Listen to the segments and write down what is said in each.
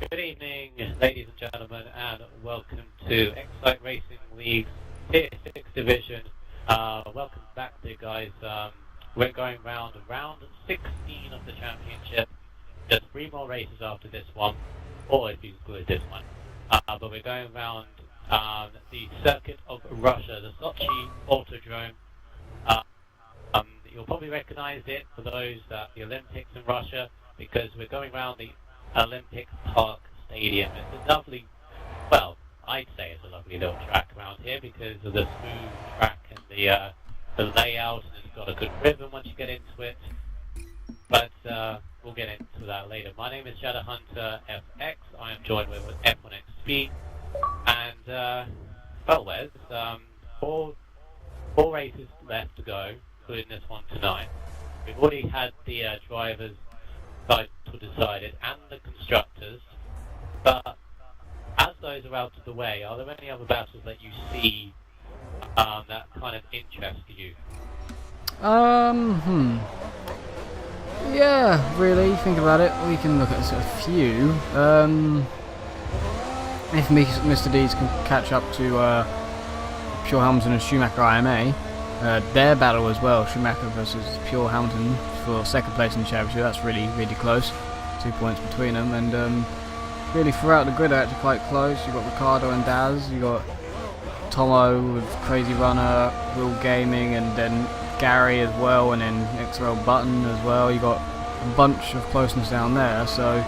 Good evening, ladies and gentlemen, and welcome to Xcite Racing League Tier 6 Division. Welcome back there, guys. We're going round 16 of the championship. There's 3 more races after this one, or if you include this one. But we're going round the circuit of Russia, the Sochi Autodrome. You'll probably recognize it for those the Olympics in Russia, because we're going round the Olympic Park Stadium. It's a lovely, well, I'd say it's a lovely little track around here because of the smooth track and the layout, and it's got a good rhythm once you get into it. But we'll get into that later. My name is Shadowhunter FX. I am joined with F1X Speed, and well, Wes, four races left to go, including this one tonight. We've already had the drivers decided and the constructors, but as those are out of the way, are there any other battles that you see that kind of interest you? Yeah, really, think about it, we can look at a few. If Mr. Deeds can catch up to Pure Hamilton and Schumacher IMA, their battle as well, Schumacher versus Pure Hamilton for second place in the championship, that's really, really close. 2 points between them, and really throughout the grid they're actually quite close. You've got Ricardo and Daz, you've got Tomo with Crazy Runner, Will Gaming, and then Gary as well, and then XRL Button as well. You've got a bunch of closeness down there, so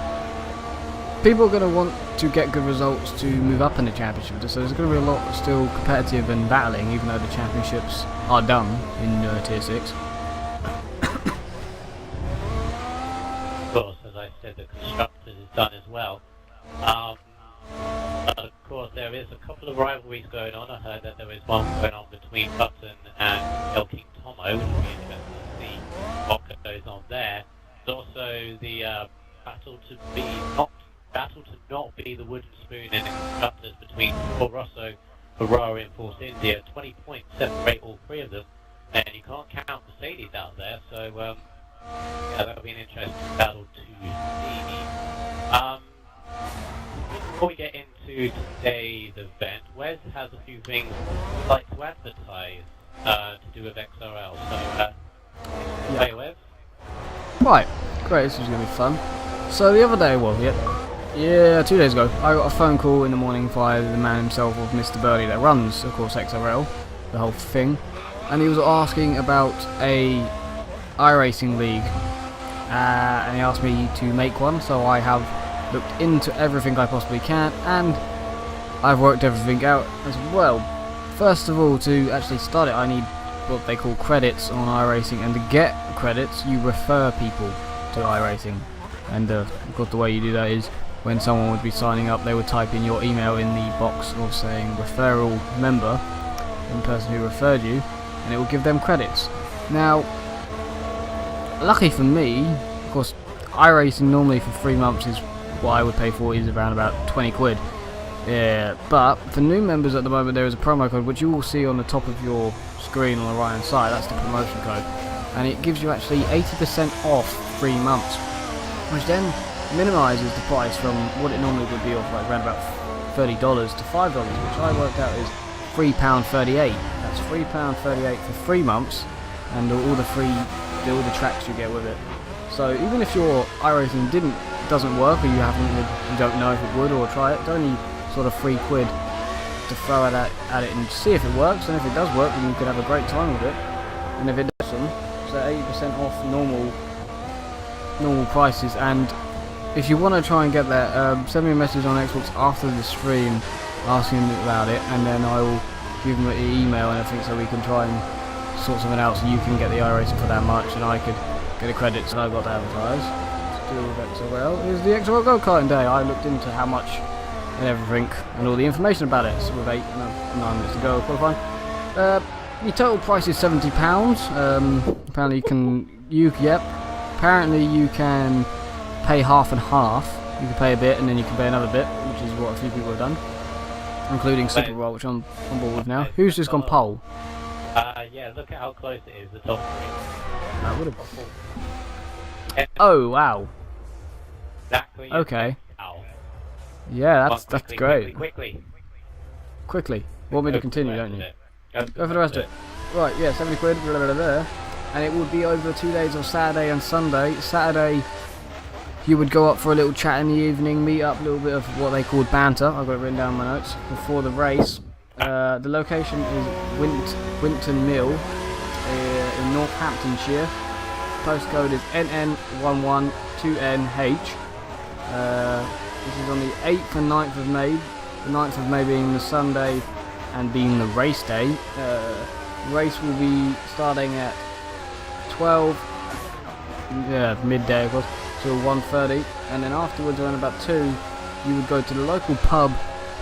people are going to want to get good results to move up in the championship, so there's going to be a lot still competitive and battling, even though the championships are done in Tier 6. Of course, as I said, the constructors is done as well. But of course, there is a couple of rivalries going on. I heard that there is one going on between Button and El King Tomo, which will be interesting to see what goes on there. There's also the battle to not be the wooden spoon in the constructors between Toro Rosso, Ferrari, and Force India. 20 points separate all 3 of them, and you can't count Mercedes out there, so yeah, that'll be an interesting battle to see. Before we get into today's event, Wes has a few things he'd like to advertise to do with XRL. So, hey, Wes. Right, great, this is going to be fun. So the other day, 2 days ago, I got a phone call in the morning via the man himself, of Mr. Burley, that runs, of course, XRL, the whole thing, and he was asking about a iRacing League, and he asked me to make one, so I have looked into everything I possibly can, and I've worked everything out as well. First of all, to actually start it, I need what they call credits on iRacing, and to get credits, you refer people to iRacing, and of course the way you do that is, when someone would be signing up, they would type in your email in the box of saying referral member, and the person who referred you, and it will give them credits. Now, lucky for me, of course, iRacing normally for 3 months is what I would pay for, is around about 20 quid. Yeah, but for new members at the moment there is a promo code which you will see on the top of your screen on the right hand side. That's the promotion code, and it gives you actually 80% off 3 months, which then minimises the price from what it normally would be, off like around about $30 to $5, which I worked out is £3.38. That's £3.38 for 3 months, and all the tracks you get with it. So even if your iRacing doesn't work, or you don't know if it would, or try it, it's only sort of 3 quid to throw at it and see if it works. And if it does work, then you could have a great time with it. And if it doesn't, so 80% off normal prices. And if you want to try and get that, send me a message on Xbox after the stream asking about it, and then I will give them an email and everything, so we can try and sort something out, so you can get the iRacing for that much, and I could get the credits that I got to advertise. To do with XRL is the XRL go-karting day. I looked into how much and everything, and all the information about it. So with 9 minutes to go qualifying. The total price is £70. Apparently apparently you can pay half and half. You can pay a bit and then you can pay another bit, which is what a few people have done, including Super Roll, which I'm on board with now. Who's just gone pole? Yeah, look at how close it is, the top 3. I would have. Oh, wow. Exactly. Okay. Ow. Yeah, Come on, that's great. Quickly. Want me to continue, don't you? Go for the rest of it. Right, yeah, 70 quid, blah, blah, blah, blah. And it would be over 2 days of Saturday and Sunday. Saturday, you would go up for a little chat in the evening, meet up, a little bit of what they called banter. I've got it written down in my notes before the race. The location is Winton Mill in Northamptonshire. Postcode is NN112NH. This is on the 8th and 9th of May. The 9th of May being the Sunday and being the race day. The race will be starting at 12, midday of course, till 1:30, and then afterwards around about 2 you would go to the local pub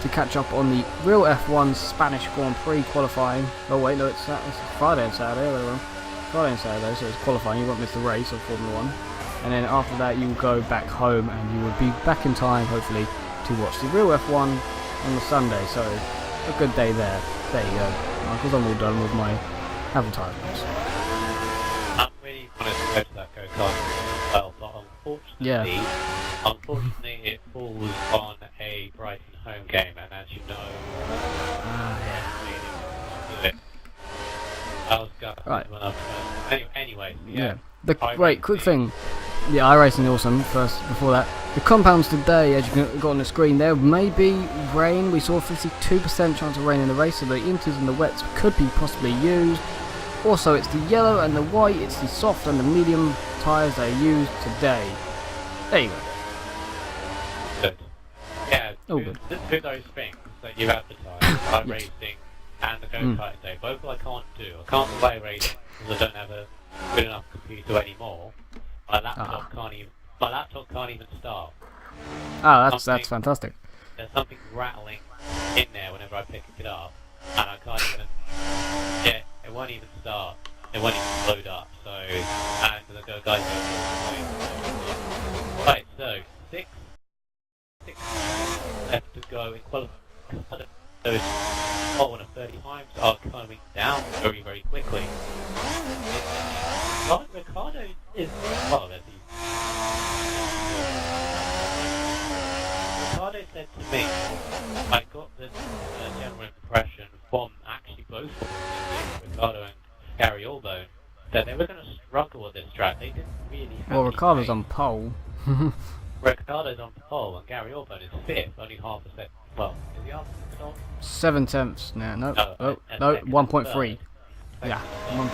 to catch up on the real F1 Spanish Grand Prix qualifying. Oh wait, no, it's Friday and Saturday, I got it wrong. Friday and Saturday, so it's qualifying, you won't miss the race of Formula 1. And then after that you will go back home and you will be back in time, hopefully, to watch the real F1 on the Sunday, so a good day there. There you go. Because I'm all done with my advertisements. I'm really wanted to go to that go-kart as well, but unfortunately it falls on a Brighton home game, and as you know, I was gutted when I first. Anyway, yeah. Wait, quick thing. Yeah, iRacing awesome. First, before that, the compounds today, as you can got on the screen, there may be rain. We saw a 52% chance of rain in the race, so the inters and the wets could be possibly used. Also, it's the yellow and the white, it's the soft and the medium tyres they used today. There you go. Good. Yeah, good. Do those things that you've advertised, iRacing and the go-kart today. Both I can't do. I can't play racing because I don't have a good enough computer anymore. My laptop can't even start. That's fantastic. There's something rattling in there whenever I pick it up, and I can't even. Yeah, it won't even start. It won't even load up. So, and the guys. Right, so six left to go in qualifying. Those 30 times are coming down very, very quickly. Ricardo is Ricardo said to me, I got the general impression from actually both of them, Ricardo and Gary Allbone, that they were going to struggle with this track. They didn't really have. Well, Ricardo's on pole. Ricardo's on pole and Gary Allbone is fifth, only half a second. Well, is he half a second on? 7 tenths now. No, 1.3. Yeah, 1.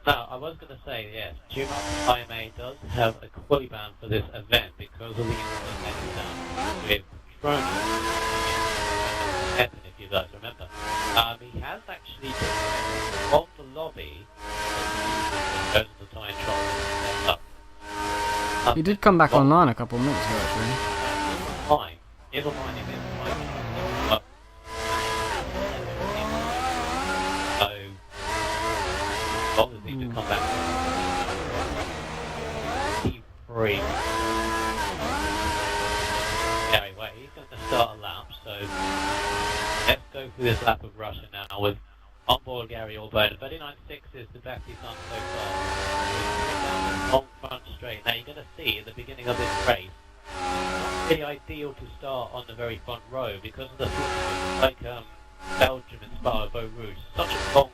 Now, I was going to say, yes, Schumacher IMA does have a quality ban for this event because of the incident with Trono, if you guys remember. He has actually been on the lobby because of the time trial. He did come back online a couple of minutes ago, actually. Fine. Never mind him in obviously to come back T3. Anyway, he's going to start a lap, so let's go through this lap of Russia now with onboard Gary Allbone. 39.6 is the best he's done so far. Long front straight. Now you're going to see at the beginning of this race, it's really ideal to start on the very front row because of the Belgium inspired Beau Rouge. Such a long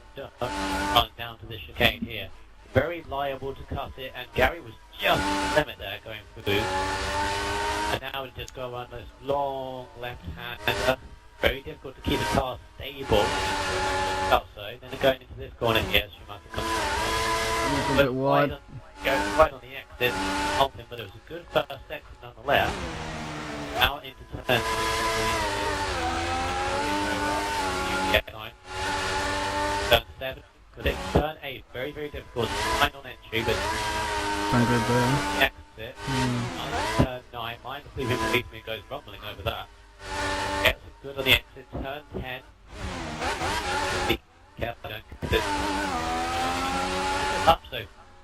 run down to this chicane here. Very liable to cut it, and Gary was just the limit there going through. And now we just go around this long left hand. Very difficult to keep the car stable. So then going into this corner here, Schumacher comes a bit wide. Goes right on the exit, help him, but it was a good first exit nonetheless. Out into turn. Turn 7, but it's turn 8, very, very difficult. Mine on entry, but the exit. Turn 9, mine leaving me goes rumbling over that. Gets it good on the exit, turn 10. Be careful, don't get it. Up so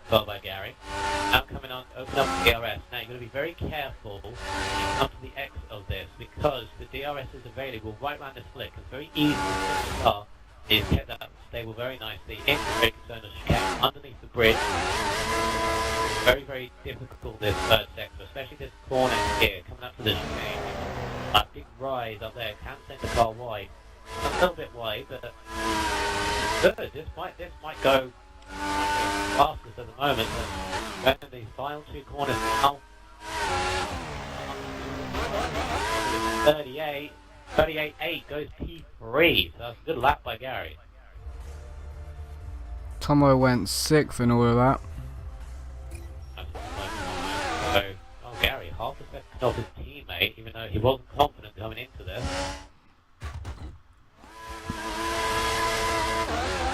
far by Gary. Now coming on, open up the DRS. Now you've got to be very careful when you come to the exit of this because the DRS is available right around this flick. It's very easy to put the car. It's kept that stable very nicely. In the brake zone of chicane underneath the bridge. Very, very difficult this third sector, especially this corner here, coming up to the chicane. A big rise up there, can send the car wide. A little bit wide, but good. This might go fastest at the moment. And the final two corners now. 38.8 goes P3. So that's a good lap by Gary. Tomo went 6th in all of that. So, Gary, half a second off his teammate, even though he wasn't confident coming into this.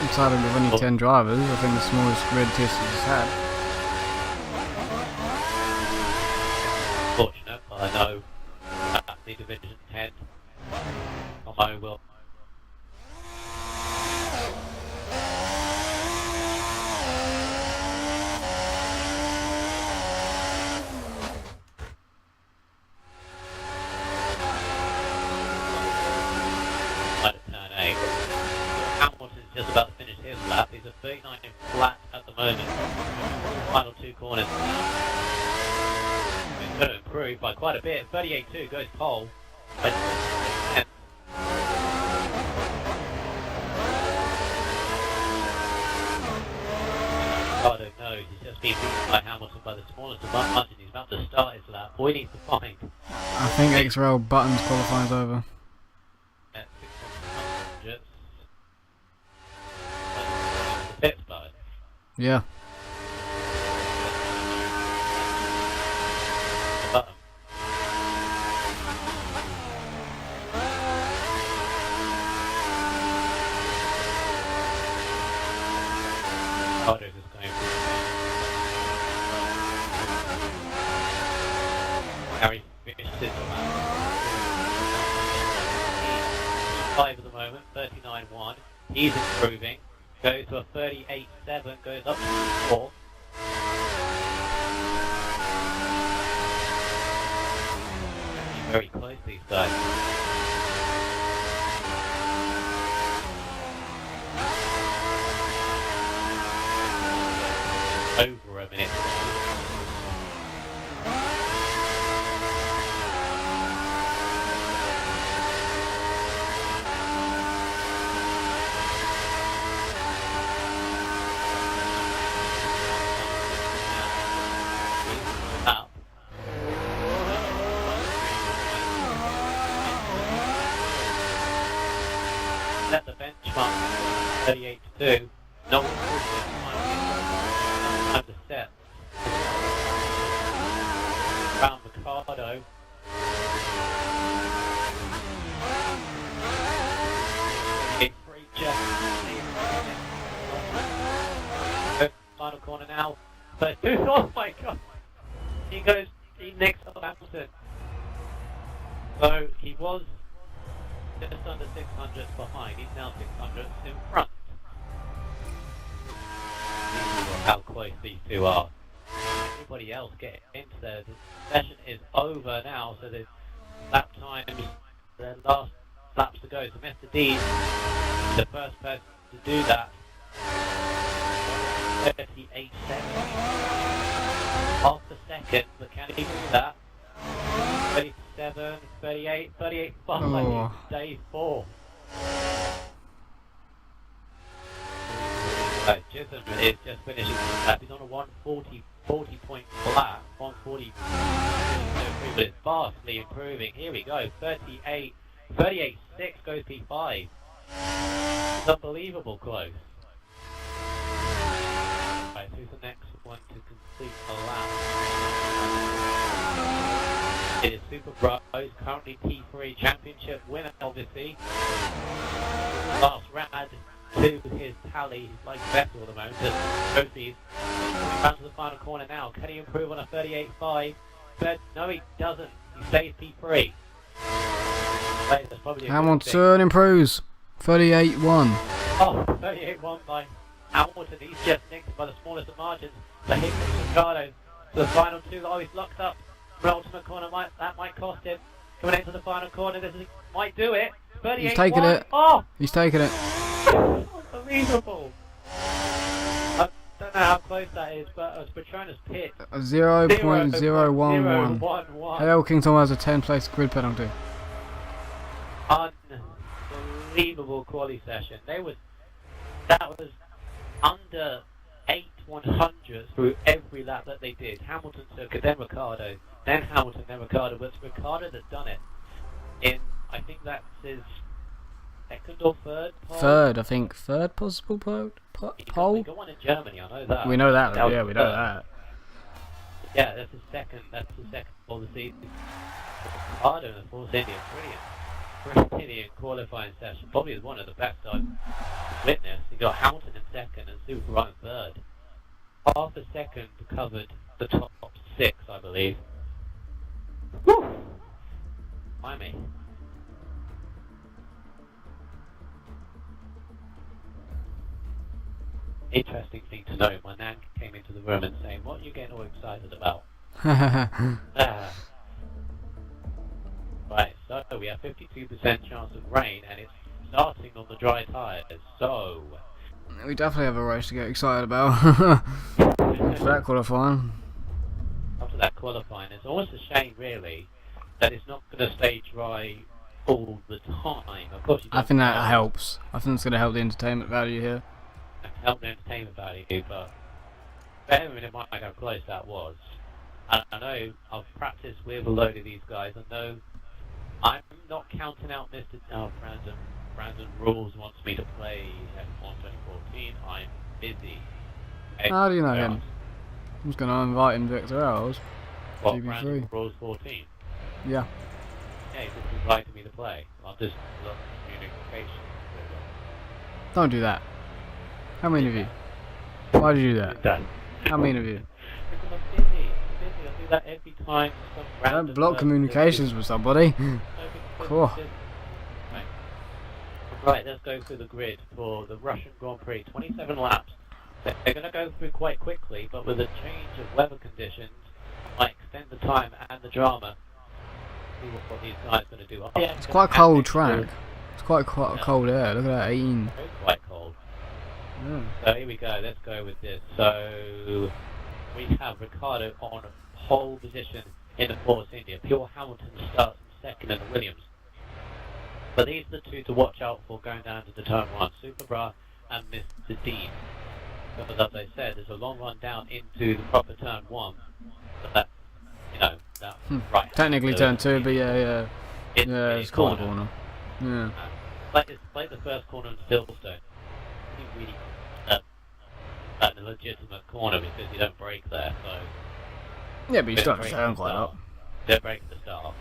Inside of only 10 drivers, I think the smallest grid test he's had. Fortunate, but I know the Division 10, Tomo will. Just about to finish his lap. He's at 39 flat at the moment. Final two corners. He's going to improve by quite a bit. 38.2 goes pole. Ricardo knows he's just been beaten by Hamilton by the smallest of margins. He's about to start his lap. All he needs to find. I think XRL Buttons qualifying's over. At 600. Pittsburgh. Yeah. Carter is going for Harry finished his lap. 5 at the moment, 39.1. He's improving. Goes to a 38.7, goes up to 4. Very close, these guys. Over a minute. Set the benchmark 38.2. No time to set. Around Ricardo. Final corner now. But oh my god! He nicks up Hamilton. So he was just under 600 behind. He's now 600 in front. How close these two are. Everybody else get into there. The session is over now, so the lap times, the last laps to go. So Mr. D, the first person to do that. 38.7. Half a second, but can he do that? 37, 38, 38.5. Oh. Day 4. Chisholm is just finishing his lap. He's on a 140 point flat. 140, but it's vastly improving. Here we go. 38.6 goes P5. It's unbelievable close. Right, who's the next one to complete a lap? It is Super Bros, currently P3 championship winner, obviously. Last round to his tally, like Vettel at the moment, just trophies. Round to the final corner now. Can he improve on a 38.5? But no, he doesn't. He stays P3. That's probably a Hamilton improves. 38.1. Oh, 38.1 by Hamilton. He's just nicked by the smallest of margins. The hit from Ricardo to the final two. Oh, he's locked up. Ultimate corner, that might cost him. Coming into the final corner, might do it. 38.1. He's taking it. Oh! He's taking it. Unbelievable. I don't know how close that is, but as Petronas pit, 0.011. 0.011. Hello, King Tom has a 10-place grid penalty. Unbelievable quali session. That was under 8/100 through every lap that they did. Hamilton took it, then Ricciardo, then Hamilton, then Ricciardo. But it's Ricciardo that done it in, I think that's his second or third pole? Third, I think. Third possible pole? We got one in Germany, I know that. We know that, that yeah, we know that. Yeah, that's his second pole of the season. Ricciardo in the Force India, brilliant qualifying session. Probably one of the best I've witnessed. He got Hamilton in second and Super in third. Half a second covered the top 6, I believe. Whew! Blimey. Interesting thing to know, my nan came into the room and saying, "What are you getting all excited about?" Right, so we have 52% chance of rain, and it's starting on the dry tyres, so... We definitely have a race to get excited about. After that qualifying. After that qualifying, it's almost a shame, really, that it's not going to stay dry all the time. Of course, I think that helps. I think it's going to help the entertainment value here. Help the entertainment value, but bearing in mind how close that was, I know I've practiced with a load of these guys. I know I'm not counting out Mr. Brandon. Brandon Rules wants me to play F1 2014. I'm busy. How do you know him? I'm just going to invite him to XRLs. What, Brandon Rules 14? Yeah. Yeah, he's just invited me to play. I'll just look at communication. Don't do that. How many of you? Why did you do that? How many of you? Because I'm busy. I do that every time some random... Don't block communications with somebody. Cool. Right, let's go through the grid for the Russian Grand Prix. 27 laps. They're going to go through quite quickly, but with a change of weather conditions, I might extend the time and the drama. See what these guys are going to do. It's quite a cold track. It's quite cold air. Look at that, 18. It's quite cold. Yeah. So here we go, let's go with this. So we have Ricciardo on pole position in the Force India. Pure Hamilton starts second in the Williams. But these are the two to watch out for going down to the turn 1, Superbra and Mr. Dean. Because as I said, there's a long run down into the proper turn 1. But that's, that right. Technically turn 2, but yeah, it's called a corner. Yeah. Like the first corner in Silverstone. Really a legitimate corner because you don't break there, so... Yeah, but you start to turn quite up. You don't break at the start.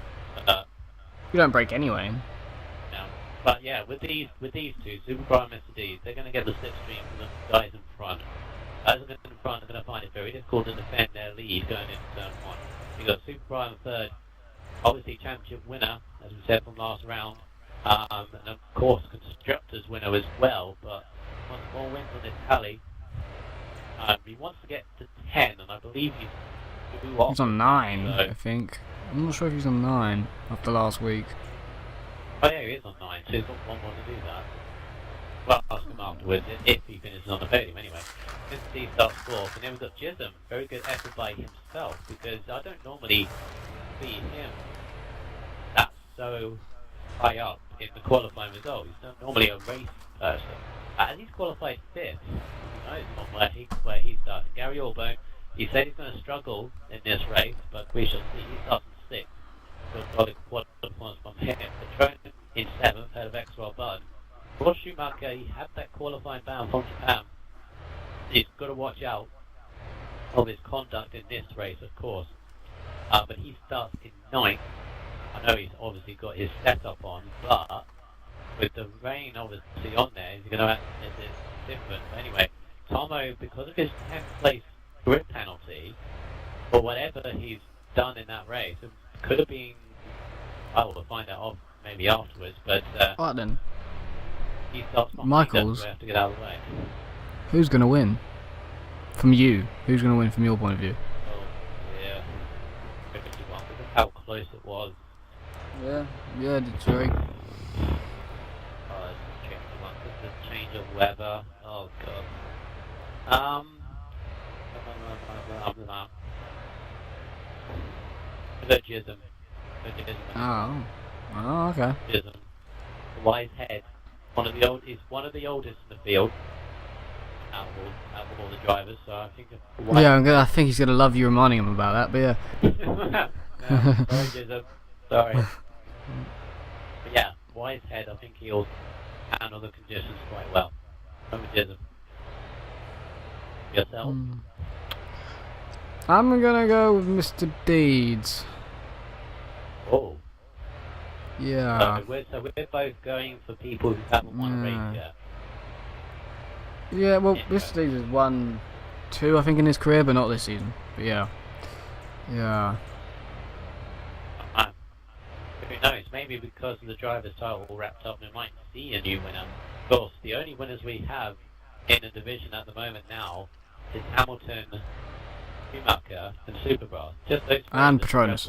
You don't break anyway. No. But yeah, with these two, Superbra and Mr. D, they're going to get the slipstream from the guys in front. Guys in front are going to find it very difficult to defend their lead going into turn 1. You've got Superbra in third, obviously championship winner, as we said from last round, and of course constructors winner as well, but wants more wins on this tally. He wants to get to 10, and I believe he's on 9, so. I think. I'm not sure if he's on 9 after last week. Oh yeah, he is on 9, so he's got one more to do that. Well, I'll ask him afterwards, if he finishes on the podium anyway. Mr. D starts 4th, and then we've got Jism. Very good effort by himself, because I don't normally see him that so high up in the qualifying result. He's not normally a race person. And he's qualified 5th. He knows from where he started. Gary Allbone, he said he's going to struggle in this race, but we shall see. He starts in 6th. So probably quarter points from him. Patron in 7th, head of XRL Button. Ross Schumacher, he had that qualifying ban from Japan. He's got to watch out of his conduct in this race, of course. But he starts in 9th. I know he's obviously got his setup on, but with the rain obviously on there, he's going to have it's different. But anyway, Tomo, because of his 10th place grid penalty, or whatever he's done in that race, it could have been, we'll find out maybe afterwards, but Alright then. He starts from Michaels, we have to get out of the way. Who's going to win? From you. Who's going to win from your point of view? Oh, yeah. Look at how close it was. Yeah, it's very... The change of weather. Oh god. The Jism. Oh. Oh, okay. Jism. The wise head. He's one of the oldest in the field. Out of all the drivers, so I think. Yeah, I think he's gonna love you reminding him about that. But yeah. Sorry, Jism. Sorry. But yeah, wise head. I think he'll handle the conditions quite well. Remember Jism. Yourself. I'm gonna go with Mr. Deeds. Oh. Yeah. So we're both going for people who haven't won a race yet. Yeah, well, Mr. Deeds has won 2, I think, in his career, but not this season. But yeah. Yeah. Who knows? Maybe because of the driver's title all wrapped up, we might see a new winner. Of course, the only winners we have in the division at the moment now is Hamilton, Schumacher, and Supergrass. Just those. And Petronas.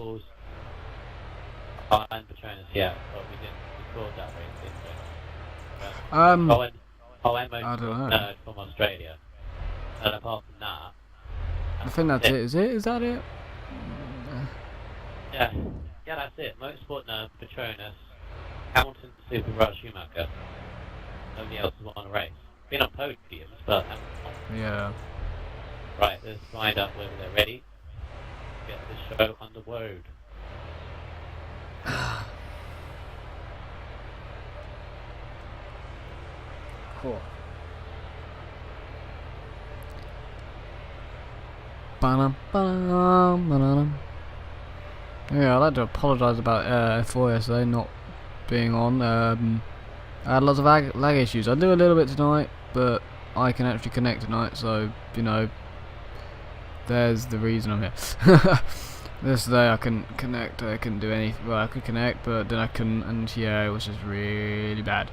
And Petronas, yeah. But we didn't record that race, didn't we? I don't know. From Australia. And apart from that, I think that's it. Is it? Is that it? Yeah, that's it. Motorsport nerd, Petronas, Hamilton, Supergrass, Schumacher. Nobody else has won a race. Been on podiums, but haven't won. Yeah. Right, let's find out whether they're ready. Get the show on the road. Cool. Yeah, I'd like to apologise about F4 yesterday not being on. I had lots of lag issues. I do a little bit tonight, but I can actually connect tonight, so, you know, there's the reason I'm here. This day I couldn't connect, I couldn't do anything. Well, I could connect, but then I couldn't, and yeah, it was just really bad.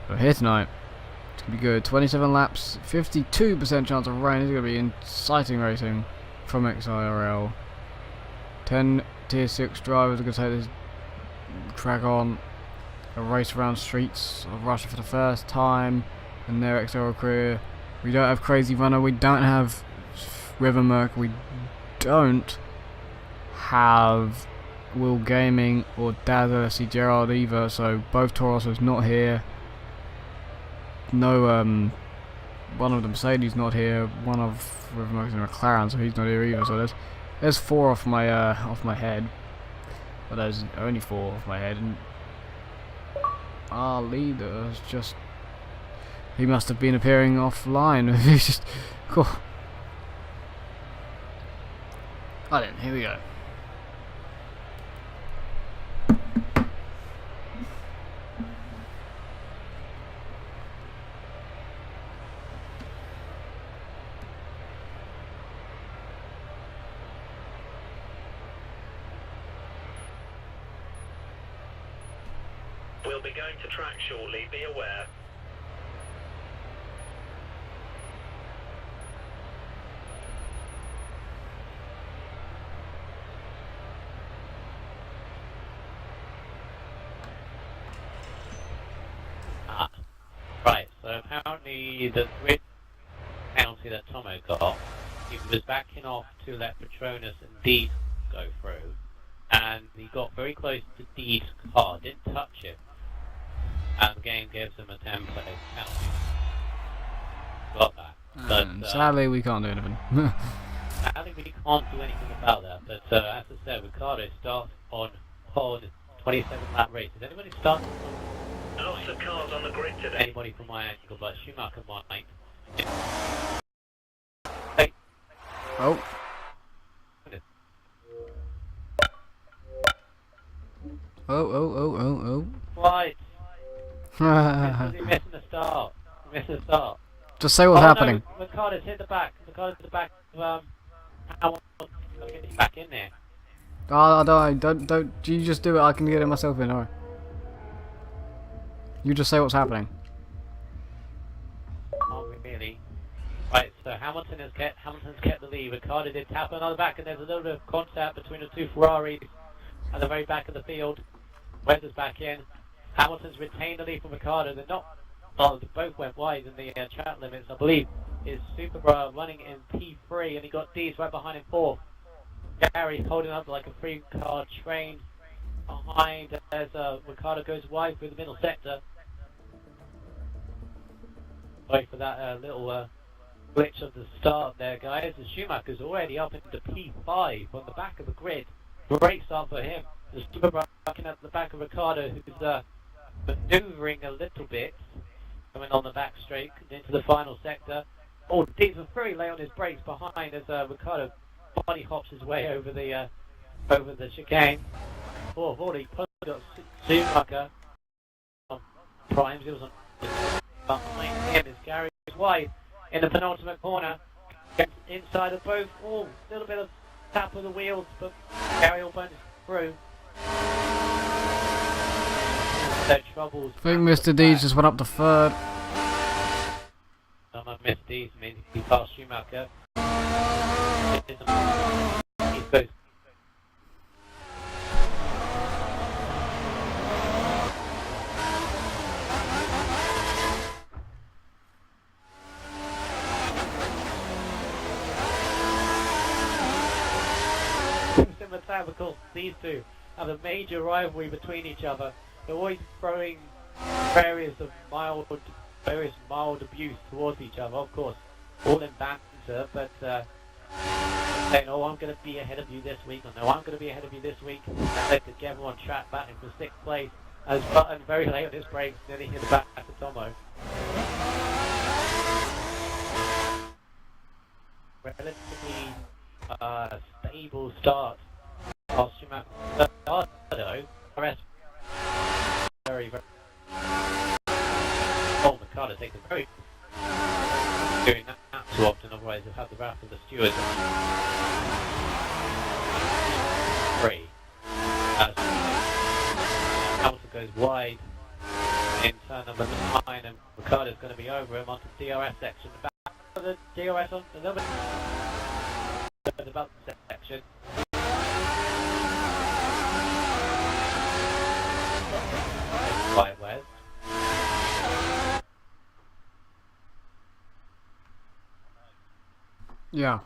But here tonight, it's going to be good. 27 laps, 52% chance of rain. It's going to be Xcite Racing from XRL. 10 Tier 6 drivers are going to take this track on. A race around streets of Russia for the first time in their XRL career. We don't have Crazy Runner, we don't have River Merc, we don't have Will Gaming or Daz LSC Gerard either, so both Toros's not here. No, one of the Mercedes not here, one of River Merc's in McLaren, so he's not here either, so there's 4 off my head. But there's only 4 off my head, and our leader is just, he must have been appearing offline. He's just cool. Oh, then here we go. We'll be going to track shortly, be aware. Right, so apparently the grid penalty that Tomo got, he was backing off to let Petronas and Deed go through, and he got very close to Deed's car, didn't touch it, and the game gives him a 10-place penalty. Got that. But, sadly, we can't do anything. Sadly, we can't do anything about that, but as I said, Ricardo starts on pole in the 27-lap race. Has anybody started? Lots of cars on the grid today. Anybody from my angle, but Schumacher might. Hey. Oh. Oh. What? He's missing the start. Just say what's happening. No, Ricardo's hit the back. Ricardo's the back of Hamilton. Gotta get him back in there. Oh, don't. You just do it. I can get it myself in. Alright. You just say what's happening. Not really. Right, so Hamilton's kept the lead. Ricardo did tap another back, and there's a little bit of contact between the 2 Ferraris at the very back of the field. Weber's back in. Hamilton's retained the lead from Ricardo. They're not. Well, they both went wide in the track limits. I believe is Super running in P3, and he got D's right behind him 4th. Gary holding up like a 3-car train behind as Ricardo goes wide through the middle sector. Sorry for that little glitch of the start there, guys. The Schumacher's already up into P5 on the back of the grid. Great start for him. The Super looking at the back of Ricardo, who's maneuvering a little bit, coming on the back straight into the final sector. Oh, Dees was very late on his brakes behind as Ricardo body hops his way over the chicane. Oh, I've already got Schumacher on primes. It was on behind him as Gary is wide in the penultimate corner. Gets inside of both. Oh, a little bit of tap of the wheels, but Gary will burn through. Their troubles. I think Mr. D's just went up to 3rd. Mr. D's, I mean, he passed Schumacher. He's both. Similar time, of course, these two have a major rivalry between each other. They're always throwing various mild abuse towards each other, of course, all in banter, but saying, oh, I'm going to be ahead of you this week, or no, I'm going to be ahead of you this week, and they together on track battling for 6th place, as Button very late on his brakes, nearly hit the back of Tomo. Relatively stable start. While Schumacher rest very oh, Ricardo takes a very doing that too often, otherwise they'll have the wrath of the stewards. 3. Hamilton goes wide in turn number 9, and Ricardo's going to be over him onto the DRS section. The back of the DRS on a little bit about the section. Right, Wes. Yeah.